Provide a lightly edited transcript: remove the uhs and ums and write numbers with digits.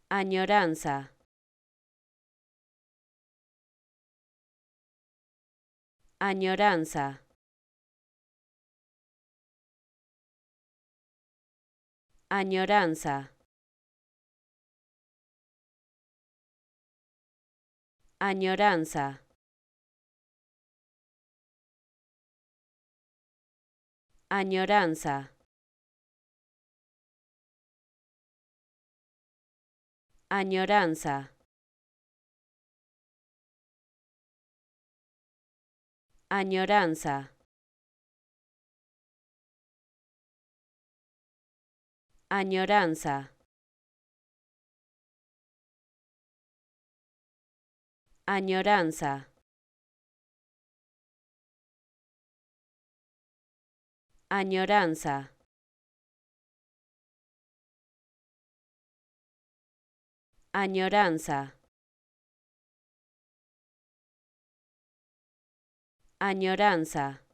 añoranza, añoranza, añoranza, añoranza, añoranza, añoranza, añoranza, añoranza, añoranza, añoranza, añoranza, añoranza.